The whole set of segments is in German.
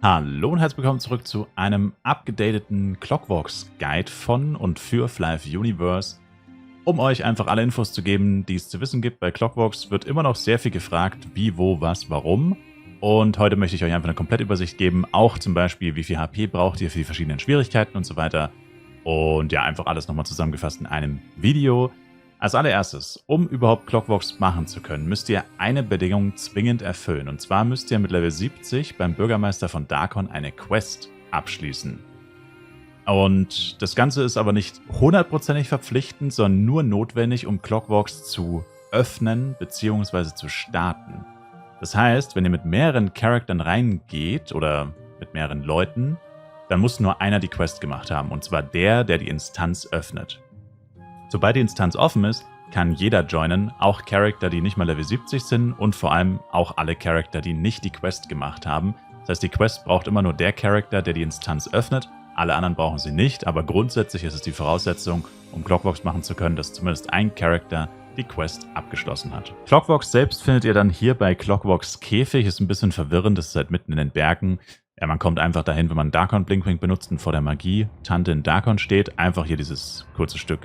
Hallo und herzlich willkommen zurück zu einem abgedateten Clockworks Guide von und für Flive Universe. Um euch einfach alle Infos zu geben, die es zu wissen gibt, bei Clockworks wird immer noch sehr viel gefragt, wie, wo, was, warum. Und heute möchte ich euch einfach eine Komplettübersicht geben, auch zum Beispiel, wie viel HP braucht ihr für die verschiedenen Schwierigkeiten und so weiter. Und ja, einfach alles nochmal zusammengefasst in einem Video. Als allererstes, um überhaupt Clockworks machen zu können, müsst ihr eine Bedingung zwingend erfüllen. Und zwar müsst ihr mit Level 70 beim Bürgermeister von Darkon eine Quest abschließen. Und das Ganze ist aber nicht hundertprozentig verpflichtend, sondern nur notwendig, um Clockworks zu öffnen bzw. zu starten. Das heißt, wenn ihr mit mehreren Charaktern reingeht oder mit mehreren Leuten, dann muss nur einer die Quest gemacht haben. Und zwar der die Instanz öffnet. Sobald die Instanz offen ist, kann jeder joinen, auch Charakter, die nicht mal Level 70 sind und vor allem auch alle Charakter, die nicht die Quest gemacht haben. Das heißt, die Quest braucht immer nur der Charakter, der die Instanz öffnet. Alle anderen brauchen sie nicht, aber grundsätzlich ist es die Voraussetzung, um Clockworks machen zu können, dass zumindest ein Charakter die Quest abgeschlossen hat. Clockworks selbst findet ihr dann hier bei Clockworks Käfig. Ist ein bisschen verwirrend, das ist halt mitten in den Bergen. Ja, man kommt einfach dahin, wenn man Darkon Blinkwing benutzt und vor der Magie-Tante in Darkon steht. Einfach hier dieses kurze Stück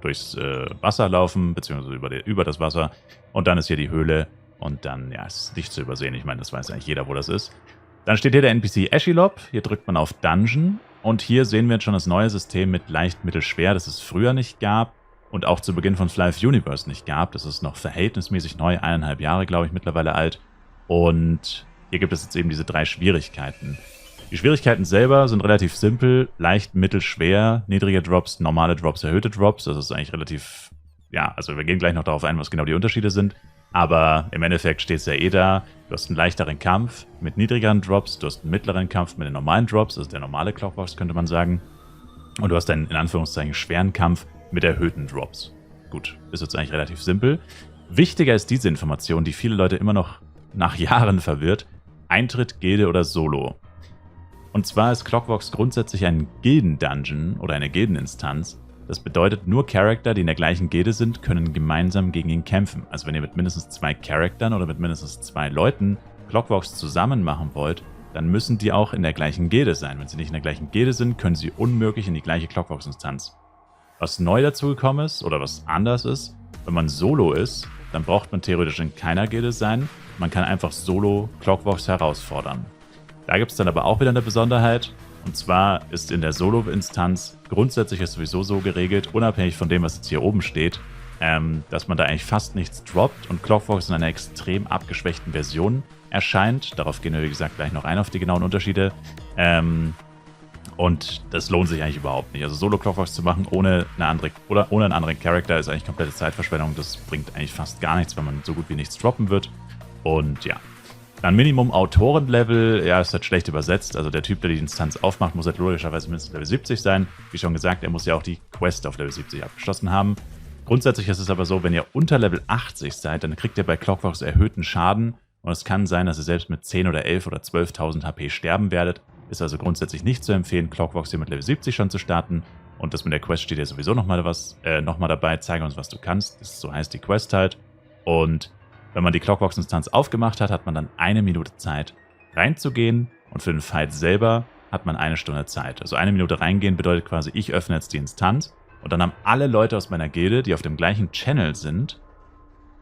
durchs Wasser laufen, beziehungsweise über das Wasser. Und dann ist hier die Höhle. Und dann, ja, ist nicht zu übersehen. Ich meine, das weiß eigentlich jeder, wo das ist. Dann steht hier der NPC Eshilop. Hier drückt man auf Dungeon. Und hier sehen wir jetzt schon das neue System mit leicht, mittel, schwer, das es früher nicht gab. Und auch zu Beginn von Flive Universe nicht gab. Das ist noch verhältnismäßig neu, 1,5 Jahre, glaube ich, mittlerweile alt. Und hier gibt es jetzt eben diese 3 Schwierigkeiten. Die Schwierigkeiten selber sind relativ simpel, leicht, mittel, schwer, niedrige Drops, normale Drops, erhöhte Drops. Das ist eigentlich relativ, ja, also wir gehen gleich noch darauf ein, was genau die Unterschiede sind. Aber im Endeffekt steht es ja eh da, du hast einen leichteren Kampf mit niedrigeren Drops, du hast einen mittleren Kampf mit den normalen Drops, das ist der normale Clockworks, könnte man sagen. Und du hast einen, in Anführungszeichen, schweren Kampf mit erhöhten Drops. Gut, ist jetzt eigentlich relativ simpel. Wichtiger ist diese Information, die viele Leute immer noch nach Jahren verwirrt. Eintritt, Gilde oder Solo. Und zwar ist Clockworks grundsätzlich ein Gilden-Dungeon oder eine Gildeninstanz. Das bedeutet, nur Charakter, die in der gleichen Gilde sind, können gemeinsam gegen ihn kämpfen. Also wenn ihr mit mindestens 2 Charaktern oder mit mindestens 2 Leuten Clockworks zusammen machen wollt, dann müssen die auch in der gleichen Gilde sein. Wenn sie nicht in der gleichen Gilde sind, können sie unmöglich in die gleiche Clockworks-Instanz. Was neu dazugekommen ist oder was anders ist, wenn man Solo ist, dann braucht man theoretisch in keiner Gilde sein. Man kann einfach Solo Clockworks herausfordern. Da gibt es dann aber auch wieder eine Besonderheit. Und zwar ist in der Solo-Instanz grundsätzlich ist sowieso so geregelt, unabhängig von dem, was jetzt hier oben steht, dass man da eigentlich fast nichts droppt und Clockworks in einer extrem abgeschwächten Version erscheint. Darauf gehen wir, wie gesagt, gleich noch ein auf die genauen Unterschiede. Und das lohnt sich eigentlich überhaupt nicht. Also Solo-Clockworks zu machen ohne einen anderen Charakter ist eigentlich komplette Zeitverschwendung. Das bringt eigentlich fast gar nichts, wenn man so gut wie nichts droppen wird. Und ja. Dann Minimum Autorenlevel, ja, ist halt schlecht übersetzt. Also der Typ, der die Instanz aufmacht, muss halt logischerweise mindestens Level 70 sein. Wie schon gesagt, er muss ja auch die Quest auf Level 70 abgeschlossen haben. Grundsätzlich ist es aber so, wenn ihr unter Level 80 seid, dann kriegt ihr bei Clockworks erhöhten Schaden. Und es kann sein, dass ihr selbst mit 10 oder 11 oder 12.000 HP sterben werdet. Ist also grundsätzlich nicht zu empfehlen, Clockworks hier mit Level 70 schon zu starten. Und das mit der Quest steht ja sowieso nochmal dabei. Zeige uns, was du kannst. Das so heißt die Quest halt. Und wenn man die Clockworks-Instanz aufgemacht hat, hat man dann 1 Minute Zeit reinzugehen und für den Fight selber hat man 1 Stunde Zeit. Also 1 Minute reingehen bedeutet quasi, ich öffne jetzt die Instanz und dann haben alle Leute aus meiner Gilde, die auf dem gleichen Channel sind,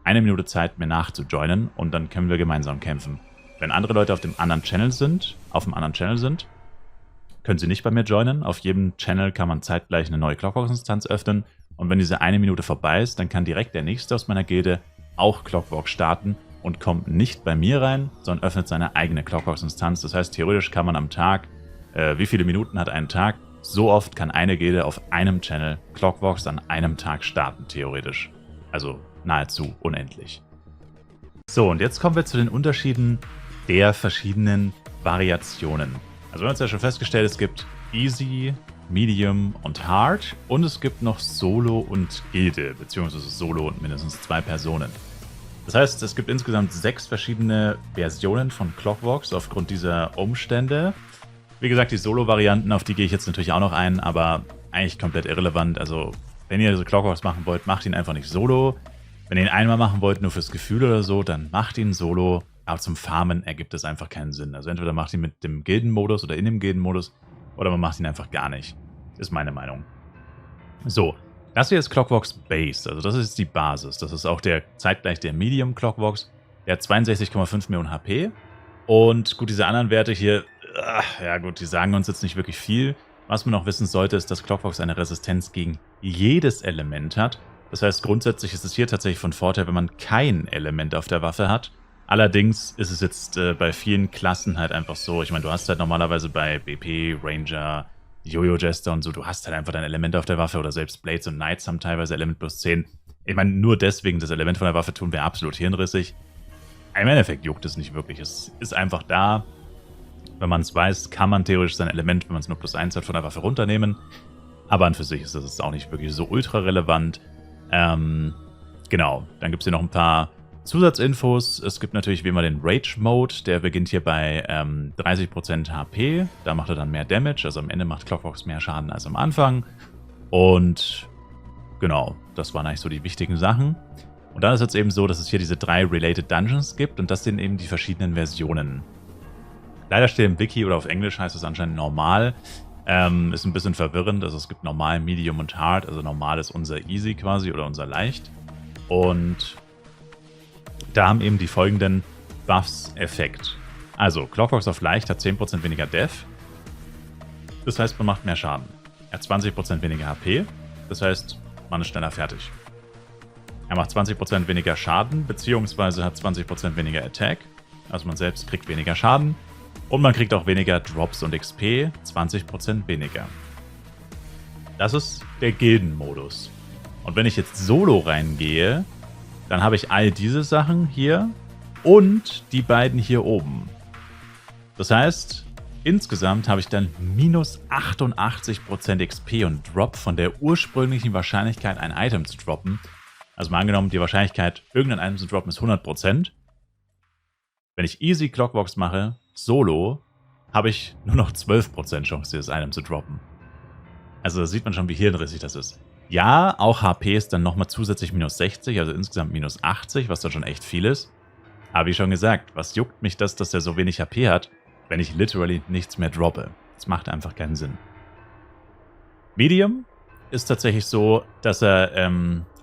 1 Minute Zeit, mir nachzujoinen und dann können wir gemeinsam kämpfen. Wenn andere Leute auf dem anderen Channel sind, können sie nicht bei mir joinen. Auf jedem Channel kann man zeitgleich eine neue Clockworks-Instanz öffnen und wenn diese 1 Minute vorbei ist, dann kann direkt der nächste aus meiner Gilde auch Clockworks starten und kommt nicht bei mir rein, sondern öffnet seine eigene Clockworks-Instanz. Das heißt, theoretisch kann man am Tag, wie viele Minuten hat ein Tag? So oft kann eine Gilde auf einem Channel Clockworks an einem Tag starten, theoretisch. Also nahezu unendlich. So, und jetzt kommen wir zu den Unterschieden der verschiedenen Variationen. Also wir haben uns ja schon festgestellt, es gibt Easy, Medium und Hard und es gibt noch Solo und Gilde, beziehungsweise Solo und mindestens 2 Personen. Das heißt, es gibt insgesamt 6 verschiedene Versionen von Clockworks aufgrund dieser Umstände. Wie gesagt, die Solo-Varianten, auf die gehe ich jetzt natürlich auch noch ein, aber eigentlich komplett irrelevant. Also, wenn ihr so Clockworks machen wollt, macht ihn einfach nicht Solo. Wenn ihr ihn einmal machen wollt, nur fürs Gefühl oder so, dann macht ihn Solo. aber zum Farmen ergibt es einfach keinen Sinn. Also entweder macht ihn mit dem Gildenmodus oder in dem Gildenmodus oder man macht ihn einfach gar nicht. Ist meine Meinung. So, das hier ist Clockworks Base, also das ist die Basis. Das ist auch zeitgleich der Medium Clockworks. Der hat 62,5 Millionen HP. Und gut, diese anderen Werte hier, ja gut, die sagen uns jetzt nicht wirklich viel. Was man noch wissen sollte, ist, dass Clockworks eine Resistenz gegen jedes Element hat. Das heißt, grundsätzlich ist es hier tatsächlich von Vorteil, wenn man kein Element auf der Waffe hat. Allerdings ist es jetzt bei vielen Klassen halt einfach so, ich meine, du hast halt normalerweise bei BP, Ranger, Jojo Jester und so, du hast halt einfach dein Element auf der Waffe oder selbst Blades und Knights haben teilweise Element plus 10. Ich meine, nur deswegen das Element von der Waffe tun wäre absolut hirnrissig. Im Endeffekt juckt es nicht wirklich. Es ist einfach da. Wenn man es weiß, kann man theoretisch sein Element, wenn man es nur plus 1 hat, von der Waffe runternehmen. Aber an für sich ist das jetzt auch nicht wirklich so ultra relevant. Genau, dann gibt es hier noch ein paar Zusatzinfos. Es gibt natürlich wie immer den Rage-Mode. Der beginnt hier bei 30% HP. Da macht er dann mehr Damage. Also am Ende macht Clockworks mehr Schaden als am Anfang. Und genau, das waren eigentlich so die wichtigen Sachen. Und dann ist es eben so, dass es hier diese 3 Related Dungeons gibt. Und das sind eben die verschiedenen Versionen. Leider steht im Wiki oder auf Englisch heißt es anscheinend normal. Ist ein bisschen verwirrend. Also es gibt normal, Medium und Hard. Also normal ist unser Easy quasi oder unser Leicht. Und da haben eben die folgenden Buffs Effekt. Also Clockworks auf Leicht hat 10% weniger Def. Das heißt, man macht mehr Schaden. Er hat 20% weniger HP. Das heißt, man ist schneller fertig. Er macht 20% weniger Schaden, beziehungsweise hat 20% weniger Attack. Also man selbst kriegt weniger Schaden. Und man kriegt auch weniger Drops und XP, 20% weniger. Das ist der Gildenmodus. Und wenn ich jetzt solo reingehe, dann habe ich all diese Sachen hier und die beiden hier oben. Das heißt, insgesamt habe ich dann minus 88% XP und Drop von der ursprünglichen Wahrscheinlichkeit, ein Item zu droppen. Also mal angenommen, die Wahrscheinlichkeit, irgendein Item zu droppen, ist 100%. Wenn ich Easy Clockworks mache, solo, habe ich nur noch 12% Chance, dieses Item zu droppen. Also da sieht man schon, wie hirnrissig das ist. Ja, auch HP ist dann nochmal zusätzlich minus 60, also insgesamt minus 80, was dann schon echt viel ist. Aber wie schon gesagt, was juckt mich das, dass der so wenig HP hat, wenn ich literally nichts mehr droppe? Das macht einfach keinen Sinn. Medium ist tatsächlich so, dass er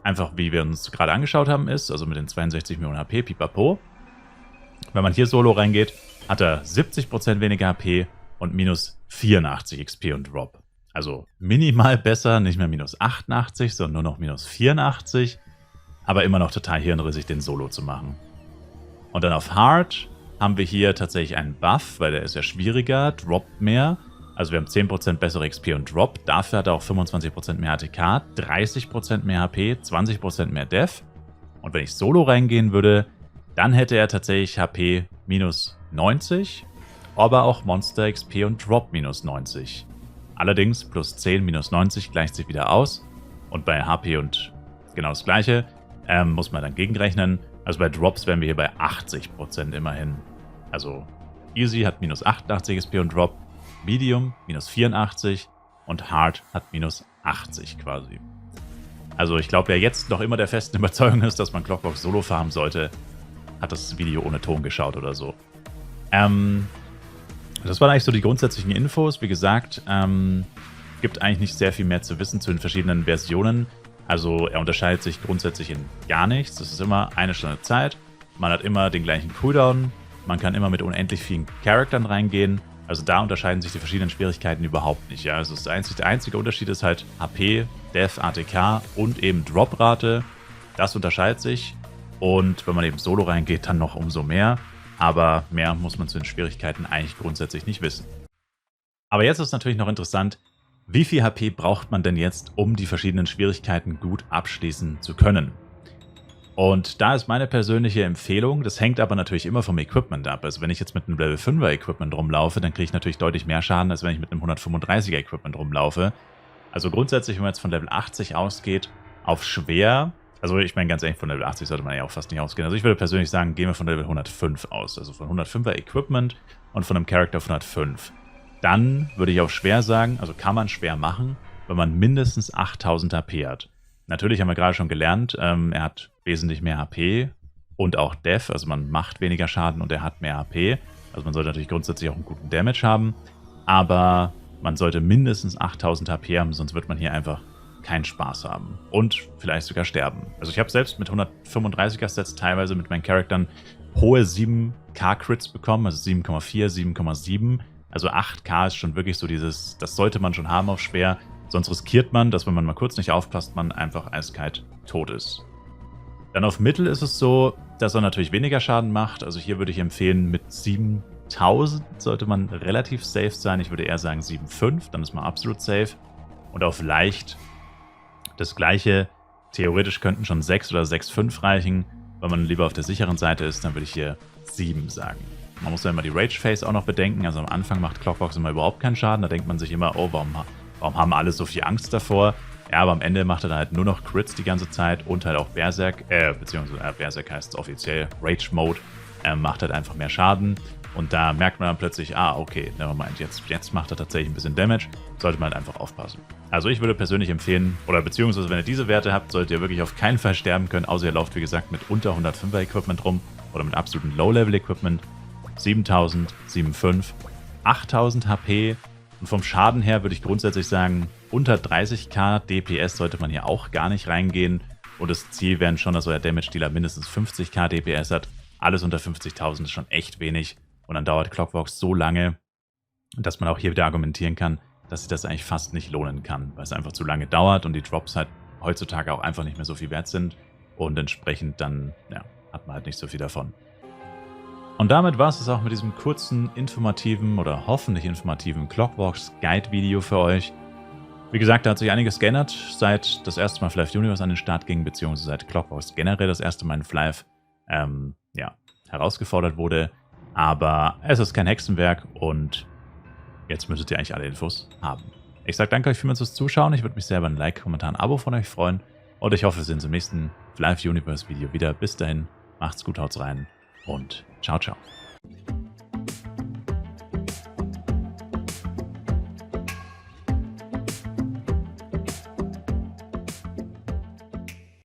einfach, wie wir uns gerade angeschaut haben, ist, also mit den 62 Millionen HP, pipapo. Wenn man hier solo reingeht, hat er 70% weniger HP und minus 84 XP und Drop. Also minimal besser, nicht mehr minus 88, sondern nur noch minus 84. Aber immer noch total hirnrissig, den Solo zu machen. Und dann auf Hard haben wir hier tatsächlich einen Buff, weil der ist ja schwieriger, droppt mehr. Also wir haben 10% bessere XP und Drop. Dafür hat er auch 25% mehr ATK, 30% mehr HP, 20% mehr Def. Und wenn ich Solo reingehen würde, dann hätte er tatsächlich HP minus 90, aber auch Monster XP und Drop minus 90. Allerdings plus 10 minus 90 gleicht sich wieder aus. Und bei HP und genau das gleiche muss man dann gegenrechnen. Also bei Drops wären wir hier bei 80% immerhin. Also Easy hat minus 88 XP und Drop, Medium minus 84 und Hard hat minus 80 quasi. Also ich glaube, wer jetzt noch immer der festen Überzeugung ist, dass man Clockworks Solo farmen sollte, hat das Video ohne Ton geschaut oder so. Das waren eigentlich so die grundsätzlichen Infos. Wie gesagt, gibt eigentlich nicht sehr viel mehr zu wissen zu den verschiedenen Versionen. Also er unterscheidet sich grundsätzlich in gar nichts. Das ist immer eine Stunde Zeit. Man hat immer den gleichen Cooldown. Man kann immer mit unendlich vielen Charaktern reingehen. Also da unterscheiden sich die verschiedenen Schwierigkeiten überhaupt nicht. Ja? Also der einzige Unterschied ist halt HP, Def, ATK und eben Droprate. Das unterscheidet sich. Und wenn man eben solo reingeht, dann noch umso mehr. Aber mehr muss man zu den Schwierigkeiten eigentlich grundsätzlich nicht wissen. Aber jetzt ist natürlich noch interessant, wie viel HP braucht man denn jetzt, um die verschiedenen Schwierigkeiten gut abschließen zu können? Und da ist meine persönliche Empfehlung, das hängt aber natürlich immer vom Equipment ab. Also wenn ich jetzt mit einem Level 5er Equipment rumlaufe, dann kriege ich natürlich deutlich mehr Schaden, als wenn ich mit einem 135er Equipment rumlaufe. Also grundsätzlich, wenn man jetzt von Level 80 ausgeht, auf schwer, also ich meine ganz ehrlich, von Level 80 sollte man ja auch fast nicht ausgehen. Also ich würde persönlich sagen, gehen wir von Level 105 aus. Also von 105er Equipment und von einem Charakter auf 105. Dann würde ich auf schwer sagen, also kann man schwer machen, wenn man mindestens 8000 HP hat. Natürlich haben wir gerade schon gelernt, er hat wesentlich mehr HP und auch Def, also man macht weniger Schaden und er hat mehr HP. Also man sollte natürlich grundsätzlich auch einen guten Damage haben, aber man sollte mindestens 8000 HP haben, sonst wird man hier einfach keinen Spaß haben und vielleicht sogar sterben. Also ich habe selbst mit 135er Sets teilweise mit meinen Charaktern hohe 7k Crits bekommen, also 7,4, 7,7. Also 8k ist schon wirklich so dieses, das sollte man schon haben auf schwer, sonst riskiert man, dass wenn man mal kurz nicht aufpasst, man einfach eiskalt tot ist. Dann auf Mittel ist es so, dass er natürlich weniger Schaden macht. Also hier würde ich empfehlen, mit 7000 sollte man relativ safe sein. Ich würde eher sagen 7,5, dann ist man absolut safe. Und auf leicht das gleiche. Theoretisch könnten schon 6 oder 6,5 reichen. Wenn man lieber auf der sicheren Seite ist, dann würde ich hier 7 sagen. Man muss ja immer die Rage Phase auch noch bedenken. Also am Anfang macht Clockworks immer überhaupt keinen Schaden. Da denkt man sich immer, oh, warum haben alle so viel Angst davor? Ja, aber am Ende macht er dann halt nur noch Crits die ganze Zeit und halt auch Berserk, beziehungsweise Berserk heißt es offiziell, Rage Mode, macht halt einfach mehr Schaden. Und da merkt man dann plötzlich, okay, nevermind, jetzt macht er tatsächlich ein bisschen Damage, sollte man halt einfach aufpassen. Also ich würde persönlich empfehlen, oder beziehungsweise wenn ihr diese Werte habt, solltet ihr wirklich auf keinen Fall sterben können, außer ihr lauft wie gesagt mit unter 105er Equipment rum oder mit absolutem Low-Level Equipment. 7000, 7,5, 8000 HP und vom Schaden her würde ich grundsätzlich sagen, unter 30k DPS sollte man hier auch gar nicht reingehen und das Ziel wäre schon, dass euer Damage-Dealer mindestens 50k DPS hat. Alles unter 50.000 ist schon echt wenig und dann dauert Clockworks so lange, dass man auch hier wieder argumentieren kann, dass sich das eigentlich fast nicht lohnen kann, weil es einfach zu lange dauert und die Drops halt heutzutage auch einfach nicht mehr so viel wert sind und entsprechend dann hat man halt nicht so viel davon. Und damit war es auch mit diesem kurzen, informativen oder hoffentlich informativen Clockworks Guide-Video für euch. Wie gesagt, da hat sich einiges geändert, seit das erste Mal Flive Universe an den Start ging, beziehungsweise seit Clockworks generell das erste Mal in Flive herausgefordert wurde. Aber es ist kein Hexenwerk und jetzt müsstet ihr eigentlich alle Infos haben. Ich sage danke euch vielmals fürs Zuschauen. Ich würde mich sehr über ein Like, Kommentar, ein Abo von euch freuen. Und ich hoffe, wir sehen uns im nächsten Flive Universe Video wieder. Bis dahin, macht's gut, haut's rein und ciao, ciao.